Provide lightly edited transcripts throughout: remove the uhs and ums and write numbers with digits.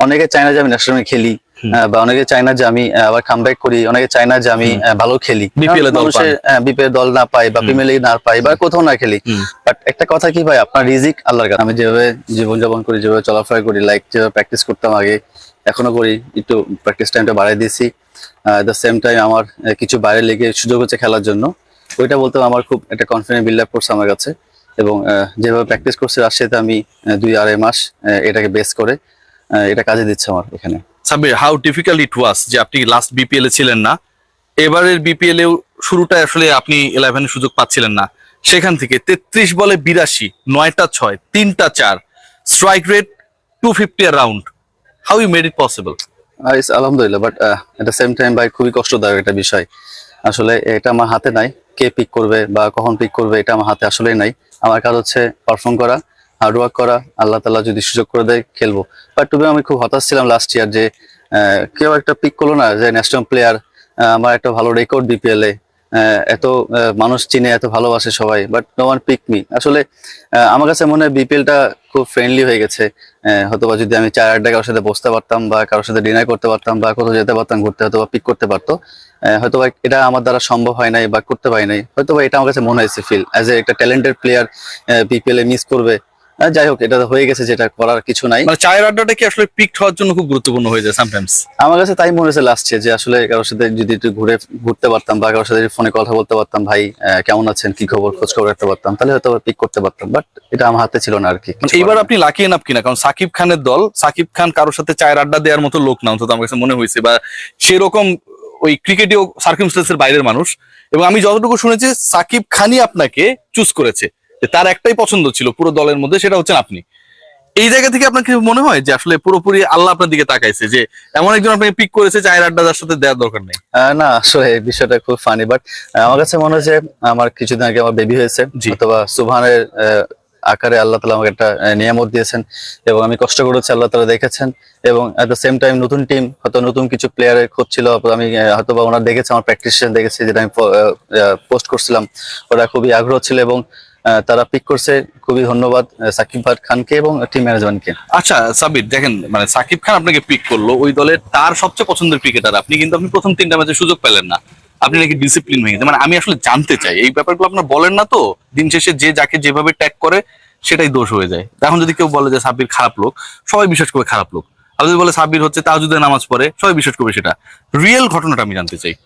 অনেকে চায় না যে আমি ন্যাশনাল খেলি, বা অনেকে চায় না যে আমি আবার কামব্যাক করি, অনেকে চায় না যে আমি ভালো খেলি, বিপিএল বিপিএল দল না পাই বা প্রিমিয়ার লিগ না পাই বা কোথাও না খেলি। বাট একটা কথা কি ভাই, আপনার রিজিক আল্লাহর কাছে। আমি যেভাবে জীবনযাপন করি, যেভাবে চলাফেরা করি, লাইক যেভাবে প্র্যাকটিস করতাম আগে, এখনো করি, একটু প্র্যাকটিস টাইমটা বাড়াই দিয়েছি। দ্য সেম টাইম আমার কিছু বাইরে লিগে সুযোগ হচ্ছে খেলার জন্য, ওইটা বলতে আমার খুব একটা কনফিডেন্স বিল্ড আপ করছে আমার কাছে। এবং যেভাবে প্র্যাকটিস করছি রাজশাহীতে আমি 2-2.5 মাস, এটাকে বেস করে এটা কাজে দিচ্ছে আমার এখানে। সাব্বির, হাউ ডিফিকাল্ট ইট ওয়াজ যে আপনি লাস্ট বিপিএল এ ছিলেন না, এবারের বিপিএল এও শুরুটা আসলে আপনি 11 সুযোগ পাচ্ছিলেন না, সেখান থেকে 33 বলে 82, 9টা 6, 3টা 4, strike rate 250 round, how you made it possible? আলহামদুলিল্লাহ, but at the same time ভাই খুবই কষ্টদায়ক একটা বিষয়। আসলে এটা আমার হাতে নাই, কে পিক করবে বা কখন পিক করবে এটা আমার হাতে আসলেই নাই। আমার কাজ হচ্ছে পারফর্ম করা, হার্ডওয়ার্ক করা, আল্লাহ তাআলা যদি সুযোগ করে দেয় খেলবো। বাট টু বি আমি খুব হতাশ ছিলাম লাস্ট ইয়ার যে কেউ একটা পিক করলো না, যে ন্যাশনাল প্লেয়ার, আমার একটা ভালো রেকর্ড বিপিএল এ, এত মানুষ চিনে, এত ভালোবাসে সবাই, but no one pick me. আসলে আমার কাছে মনে হয় বিপিএলটা খুব ফ্রেন্ডলি হয়ে গেছে। হয়তোবা যদি আমি 4-8টা কারোর সাথে বসতে পারতাম বা কারোর সাথে ডিনার করতে পারতাম বা কোথাও যেতে পারতাম ঘুরতে, হয়তোবা পিক করতে পারতো। হয়তোবা এটা আমার দ্বারা সম্ভব হয় নাই বা করতে পারি নাই, হয়তোবা এটা আমার কাছে মনে হয়েছে ফিল অ্যাজ এ একটা ট্যালেন্টেড প্লেয়ার বিপিএল এ মিস করবে। যাই হোক, এটা হয়ে গেছে, যেটা করার কিছু নাই। মানে চায়ের আড্ডাটা কি আসলে পিকড হওয়ার জন্য খুব গুরুত্বপূর্ণ হয়ে যায় সামটাইমস? আমার কাছে তাই মনে হয়েছে লাস্টে, যে আসলে কারোর সাথে যদি একটু ঘুরতে পারতাম বা কারোর সাথে ফোনে কথা বলতে পারতাম, ভাই কেমন আছেন, কি খবর, খোঁজ খবর রাখতে পারতাম, তাহলে হয়তো পিক করতে পারতাম। বাট এটা আমার হাতে ছিল না আর কি। এইবার আপনি লাকি এনাফ কিনা, কারণ সাকিব খানের দল, সাকিব খান কারোর সাথে চায়ের আড্ডা দেওয়ার মতো লোক না, অন্তত আমার কাছে মনে হয়েছে, বা সেরকম ওই ক্রিকেটীয় সার্কিমস্টেন্সের বাইরের মানুষ। এবং আমি যতটুকু শুনেছি সাকিব খানই আপনাকে চুজ করেছে, যে তার একটাই পছন্দ ছিল পুরো দলের মধ্যে, সেটা হচ্ছেন আপনি। এই জায়গা থেকে আপনার কি মনে হয় যে আসলে পুরোপুরি আল্লাহ আপনার দিকে তাকাইছে, যে এমন একজন আপনাকে পিক করেছে চায়ের আড্ডা যার সাথে দেওয়ার দরকার নেই? না, আসলে এই বিষয়টা খুব ফানি, বাট আমার কাছে মনে হয় যে আমার কিছুদিন আগে আমার বেবি হয়েছে, অথবা সুবহানের আকারে আল্লাহ তাআলা আমাকে একটা নিয়ামত দিয়েছেন, এবং আমি কষ্ট করেছি, আল্লাহ তাআলা দেখেছেন। এবং এট দ্য সেম টাইম নতুন টিম, হয়তো নতুন কিছু প্লেয়ারের খোঁজ ছিল, আমি হয়তোবা ওনার দেখেছি, আমার প্র্যাকটিস দেখেছি, যেটা আমি পোস্ট করছিলাম, ওরা খুবই আগ্রহ ছিল এবং তারা পিক করছে। খুবই ধন্যবাদ সাকিব খানকে এবং টিম ম্যানেজমেন্টকে। আচ্ছা সাব্বির, দেখেন মানে সাকিব খান আপনাকে পিক করলো, ওই দলের তার সবচেয়ে পছন্দের ক্রিকেটার আপনি, কিন্তু আপনি প্রথম 3টা ম্যাচে সুযোগ পেলেন না, আপনি নাকি ডিসিপ্লিন ভেঙে গেছে। মানে আমি আসলে জানতে চাই এই ব্যাপারগুলো, আপনার বলেন না তো, দিন শেষে যে যাকে যেভাবে ট্যাগ করে সেটাই দোষ হয়ে যায়। এখন যদি কেউ বলে যে সাব্বির খারাপ লোক, সবাই বিশ্বাস করবে খারাপ লোক। আর যদি বলে সাব্বির হচ্ছে তাহাজ্জুদে নামাজ পড়ে, সবাই বিশ্বাস করবে সেটা। রিয়েল ঘটনাটা আমি জানতে চাই।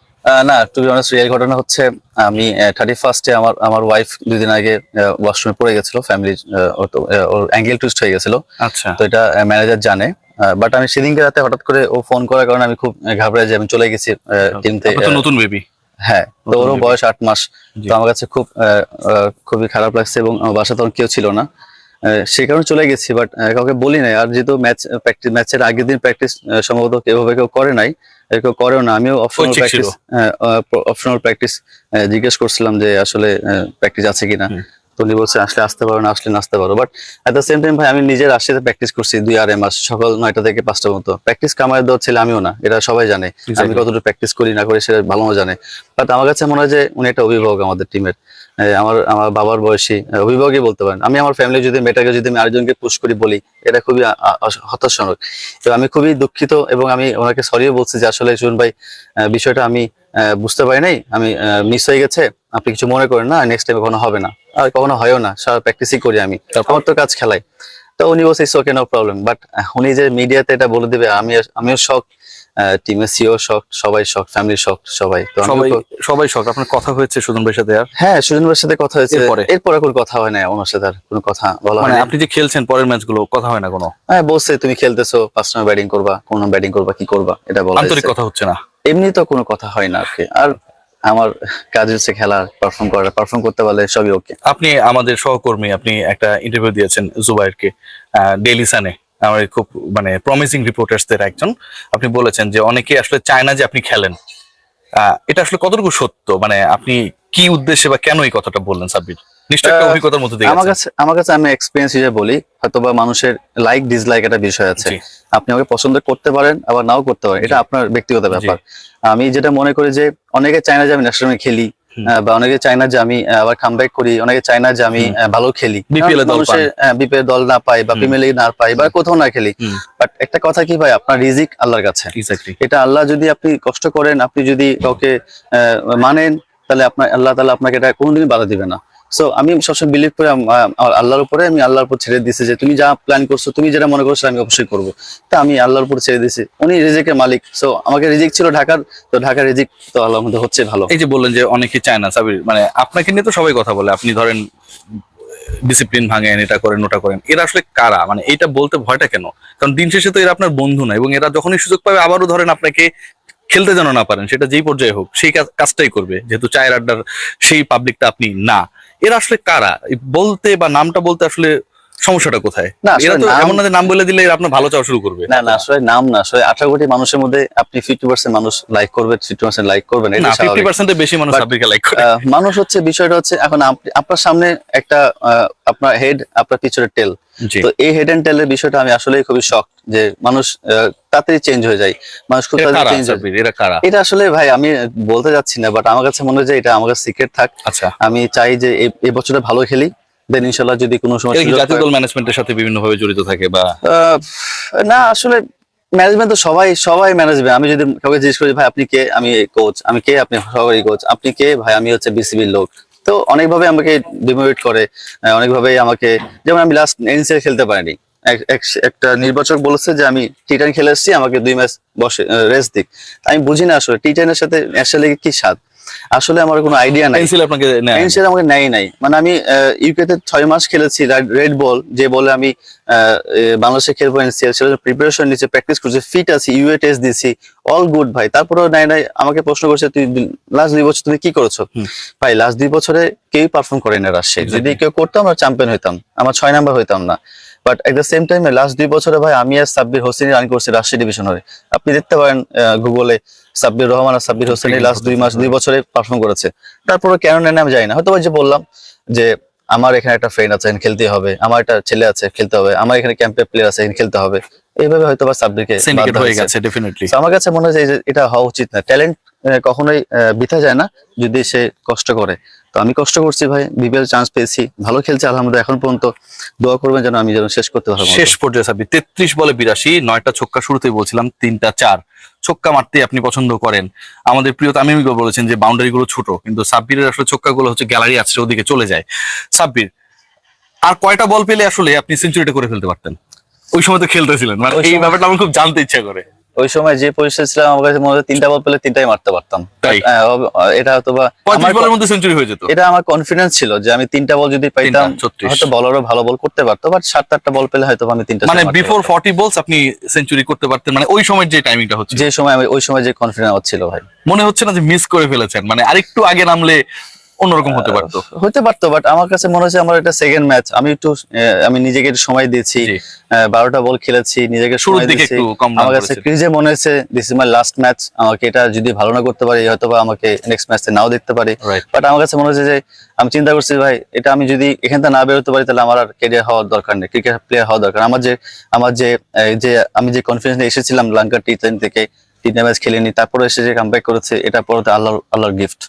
না, টু বি অনেস্ট, রিয়েল ঘটনা হচ্ছে আমি 31-এ আমার ওয়াইফ 2 দিন আগে ওয়াশরুমে পড়ে গেছিল, ফ্যামিলি ওর অ্যাঙ্গেল টুইস্ট হয়ে গেছিল। আচ্ছা, তো এটা ম্যানেজার জানে, বাট আমি সেদিনকে রাতে হঠাৎ করে ও ফোন করার কারণে আমি খুব ঘাবড়ে যাই, আমি চলে গেছি টিমতে। নতুন বেবি। হ্যাঁ, তো ওরও বয়স 8 মাস। তো আমার কাছে খুবই খারাপ লাগছে, এবং আমার বাসা তখন কেউ ছিল না, সেই কারণে চলে গেছি। বাট কাউকে বলি নাই। আর যেহেতু ম্যাচের আগের দিন প্র্যাকটিস সম্ভবত এভাবে কেউ করে নাই, কেউ করেও না, আমিও অপশনাল প্র্যাকটিস জিজ্ঞেস করছিলাম যে আসলে প্র্যাকটিস আছে কিনা। তো উনি বলছে আসলে আসতে পারো, না আসলে নাচতে পারো। But at the same time ভাই, আমি নিজের রাজশাহীতে প্র্যাকটিস করছি 2-2.5 মাস, সকাল 9টা থেকে 5টার মতো। প্র্যাকটিস কামায় দেওয়ার ছেলে আমিও না, এটা সবাই জানে। আমি কতটুকু প্র্যাকটিস করি না করি সেটা ভালো জানে। বাট আমার কাছে মনে হয় যে উনি একটা অভিভাবক আমাদের টিমের, আমার বাবার বয়সী অভিভাবকই বলতে পারেন। আমি আমার ফ্যামিলি যদি মেয়েটাকে যদি আমি আরেকজনকে পুশ করি বলি, এটা খুবই হতাশাজনক। তো আমি খুবই দুঃখিত, এবং আমি ওনাকে সরিও বলছি যে আসলে সুজন ভাই, বিষয়টা আমি বুঝতে পারি নাই, আমি মিস হয়ে গেছে, আপনি কিছু মনে করেন না, নেক্সট টাইম কখনো হবে না, আর কখনো হয়ও না, সারা প্র্যাকটিসই করি আমি, আমার তো কাজ খেলাই। তো উনি বলছে it's okay, no problem. But উনি যে মিডিয়াতে এটা বলে দিবে, আমিও শক, টিমের সিও শক, সবাই শক, ফ্যামিলি শক, সবাই। তো সবাই শক। আপনার কথা হয়েছে সুজন ভাইয়ের সাথে? আর হ্যাঁ, সুজন ভাইয়ের সাথে কথা হয়েছে, এরপরে কোনো কথা হয় না, ওনার সাথে আর কোনো কথা বলা হয় না। আপনি যে খেলছেন পরের ম্যাচগুলো, কথা হয় না কোনো? হ্যাঁ, বলছে তুমি খেলতেছো, ফার্স্ট টাইম ব্যাটিং করবা, কোন ব্যাটিং করবা, কি করবা, এটা বলা। আন্তরিক কথা হচ্ছে না, এমনি তো কোনো কথা হয় না আর কি। আর আমার কাজ হচ্ছে খেলা, পারফর্ম করা, পারফর্ম করতে পারলে সবই ওকে। আপনি আমাদের সহকর্মী, আপনি একটা ইন্টারভিউ দিয়েছেন জুবাইরকে ডেইলি সানে, আমার খুব মানে প্রমিসিং রিপোর্টার্সদের একজন। আপনি বলেছেন যে অনেকে আসলে চায় না যে আপনি খেলেন, এটা আসলে কতটুকু সত্য? মানে আপনি কি উদ্দেশ্যে বা কেন এই কথাটা বললেন সাব্বির? নিশ্চয়ই একটা অভিজ্ঞতার মধ্যে দিয়ে আমার কাছে আমি এক্সপেরিয়েন্স হিসেবে বলি, হয়তোবা মানুষের লাইক ডিসলাইক একটা বিষয় আছে। আপনি আমাকে পছন্দ করতে পারেন, আবার নাও করতে পারেন, এটা আপনার ব্যক্তিগত ব্যাপার। আমি যেটা মনে করি যে অনেকে চায় না যে আমি ন্যাশনাল খেলি, বা অনেকে চায় না যে আমি আবার কামব্যাক করি, অনেকে চায় না যে আমি ভালো খেলি, BPL এ দল পান। বিপিএল দল না পাই বা প্রিমিয়ার লিগ না পাই বা কোথাও না খেলি। বাট একটা কথা কি ভাই, আপনার রিজিক আল্লাহর কাছে। এক্স্যাক্টলি। এটা আল্লাহ যদি আপনি কষ্ট করেন, আপনি যদি কাউকে মানেন, তাহলে আপনার আল্লাহ তাআলা আপনাকে এটা কোনোদিনই বাধা দিবে না। সো আমি সবসময় বিলিভ করি আমার আল্লাহর উপরে, আমি আল্লাহর উপর ছেড়ে দিয়েছি যে তুমি যা প্ল্যান করছো, তুমি যেটা মনে করছো আমি অবশ্যই করবো। তা আমি আল্লাহর উপর ছেড়ে দিয়েছি, উনি রিজিকের মালিক। সো আমাকে রিজিক ছিল ঢাকার, তো ঢাকার রিজিক তো আল্লাহর মধ্যে হচ্ছে ভালো। এই যে বললেন যে অনেকে চায় না সাবির, মানে আপনাকে নিয়ে তো সবাই কথা বলে, আপনি ধরেন ডিসিপ্লিন ভাঙেন, এটা করেন ওটা করেন, এরা আসলে কারা? মানে এটা বলতে ভয়টা কেন? কারণ দিন শেষে তো এরা আপনার বন্ধু না, এবং এরা যখনই সুযোগ পাবে আবারও ধরেন আপনাকে খেলতে যেন না পারেন, সেটা যেই পর্যায়ে হোক সেই কাজটাই করবে, যেহেতু চায়ের আড্ডার সেই পাবলিকটা আপনি না। এরা আসলে কারা বলতে বা নামটা বলতে আসলে সমস্যাটা কোথায়? না, আসলে এরা তো নাম- এমন না যে নাম বলে দিলে এরা আপনার ভালো চাওয়া শুরু করবে। না না, আসলে নাম না, আসলে 18 কোটি মানুষের মধ্যে আপনি 50% মানুষ লাইক করবে, 50% লাইক করবেন, না, এটা স্বাভাবিক। 50% বেশি মানুষ But, সাব্বিরকে লাইক করে। মানুষ হচ্ছে, বিষয়টা হচ্ছে এখন আপনার সামনে একটা আপনার হেড, আপনার পিছনে টেল। জি। তো এই হেড এন্ড টেলের বিষয়টা আমি আসলে খুবই শক যে মানুষ তাড়াতাড়ি চেঞ্জ হয়ে যায়, মানুষ খুব এরা তাড়াতাড়ি কারা চেঞ্জ হয়। সাব্বির? এরা কারা? এটা আসলে ভাই আমি বলতে যাচ্ছি না, বাট আমার কাছে মনে হয় যে এটা আমার কাছে সিক্রেট থাক। আচ্ছা, আমি চাই যে এই বছরটা ভালো খেলি, দেন ইনশাল্লাহ যদি কোনো সময় এরা কি সুযোগ জাতীয় পাই- দল ম্যানেজমেন্টের সাথে বিভিন্ন ভাবে জড়িত থাকে বা? আহ, না আসলে ম্যানেজমেন্ট তো সবাই ম্যানেজমেন্ট। আমি যদি কাউকে জিজ্ঞেস করি ভাই আপনি কে, আমি কোচ। আমি কে, আপনি সহকারী কোচ। আপনি কে, ভাই আমি হচ্ছে বিসিবির লোক। তো অনেকভাবে আমাকে ডিমোটিভেট করে, অনেকভাবেই আমাকে, যেমন আমি লাস্ট এনসিএল খেলতে পারিনি, একটা নির্বাচক বলেছে যে আমি টি10 খেলে এসেছি, আমাকে 2 ম্যাচ বসে রেস্ট দিক। আমি বুঝি না আসলে টি10 এর সাথে ন্যাশনাল লিগের কি স্বাদ, আসলে আমার কোনো আইডিয়া নাই। এনসিএল আপনাকে নেয়? এনসিএল আমাকে নাই। মানে আমি ইউকে তে 6 মাস খেলেছি রেড বল, যে বলে আমি বাংলাদেশে খেলবো এনসিএল, সেটা প্রিপারেশন নিচ্ছে, প্র্যাকটিস করছি, ফিট আছি, ইউএ টেস্ট দিছি, অল গুড ভাই। তারপরেও নাই। আমাকে প্রশ্ন করছে তুই লাস্ট 2 বছর তুমি কি করেছো? ভাই লাস্ট 2 বছরে কেউই পারফর্ম করে না রাজশাহী। যদি কেউ করতো আমরা চ্যাম্পিয়ন হইতাম, আমার 6 নাম্বার হইতাম না। বাট এট দ্য সেম টাইমে লাস্ট 2 বছরে ভাই আমি আর সাব্বির হোসেন রান করছি রাজশাহী ডিভিশনে। আপনি দেখতে পারেন গুগলে, সাব্বির রহমান আর সাব্বির হোসেন লাস্ট 2 বছরে পারফর্ম করেছে। তারপরে কেন নেন আমি জানি না, হয়তো ওই যে বললাম যে আমার এখানে একটা ফ্রেন্ড আছে, এখানে খেলতে হবে, আমার একটা ছেলে আছে খেলতে হবে, আমার এখানে ক্যাম্পে প্লেয়ার আছে এখানে খেলতে হবে, এইভাবে হয়তো বা সাব্বিরকে বাদ সিন্ডিকেট দেওয়া হয়ে হয়েছে। গেছে ডেফিনেটলি। So আমার কাছে মনে হয় যে এটা হওয়া উচিত না। ট্যালেন্ট কখনোই বৃথা যায় না যদি সে কষ্ট করে। তো আমি কষ্ট করছি ভাই, বিপিএল চান্স পেয়েছি, ভালো খেলছে আলহামদুলিল্লাহ এখন পর্যন্ত। দোয়া করবেন যেন আমি শেষ করতে পারবো। শেষ পর্যায়ে সাব্বির 33 বলে 82, 9টা ছক্কা, শুরুতেই বলছিলাম 3টা 4 ছক্কা মারতে আপনি পছন্দ করেন। আমাদের প্রিয় তামিম ইকবাল বলেছেন যে বাউন্ডারি গুলো ছোট, কিন্তু সাব্বিরের আসলে ছক্কা গুলো হচ্ছে গ্যালারি আছে ওদিকে চলে যায়। সাব্বির আর কয়টা বল পেলে আসলে আপনি সেঞ্চুরিটা করে ফেলতে পারতেন? ওই সময় তো খেলতেছিলেন, মানে ওই এই সময়- ব্যাপারটা আমার খুব জানতে ইচ্ছা করে। ওই সময় যে পজিশন ছিলাম আমার কাছে মনে হয় 3টা বল পেলে 3টাই মারতে পারতাম। তাই? এটা হয়তো বা 35 বলের মধ্যে সেঞ্চুরি হয়ে যেত। এটা আমার কনফিডেন্স ছিল যে আমি 3টা বল যদি পাইতাম 36 হয়তো বলারও ভালো বল করতে পারতো, বাট 7-8টা বল পেলে হয়তো আমি 3টা মানে বিফোর 40 বলস আপনি সেঞ্চুরি করতে পারতেন, মানে ওই সময়ের যে টাইমিংটা হচ্ছে। যে সময় আমি ওই সময় যে কনফিডেন্স ছিল ভাই, মনে হচ্ছে না যে মিস করে ফেলেছেন? মানে আরেকটু আগে নামলে অন্যরকম হতে পারতো। হতে পারতো, বাট আমার কাছে মনে হচ্ছে আমার এটা সেকেন্ড ম্যাচ, আমি একটু আমি নিজেকে একটু সময় দিয়েছি, জি। 12টা বল খেলেছি, নিজেকে শুরুর সময় দিকে দিয়েছি। একটু কম রান আমার কাছে করেছিলেন। ক্রিজে মনে হচ্ছে this is my last match, আমাকে এটা যদি ভালো না করতে পারি হয়তো বা আমাকে নেক্সট ম্যাচে নাও দেখতে পারি। Right. বাট আমার কাছে মনে হচ্ছে যে আমি চিন্তা করছি ভাই এটা আমি যদি এখান থেকে না বেরোতে পারি তাহলে আমার আর ক্যারিয়ার হওয়ার দরকার নেই, ক্রিকেট প্লেয়ার হওয়ার দরকার। যে আমি যে কনফিডেন্স নিয়ে এসেছিলাম লঙ্কার টি10 থেকে, 3টা ম্যাচ খেলিনি, তারপরে এসে যে কামব্যাক করেছে, এটা পরে আল্লাহর গিফট।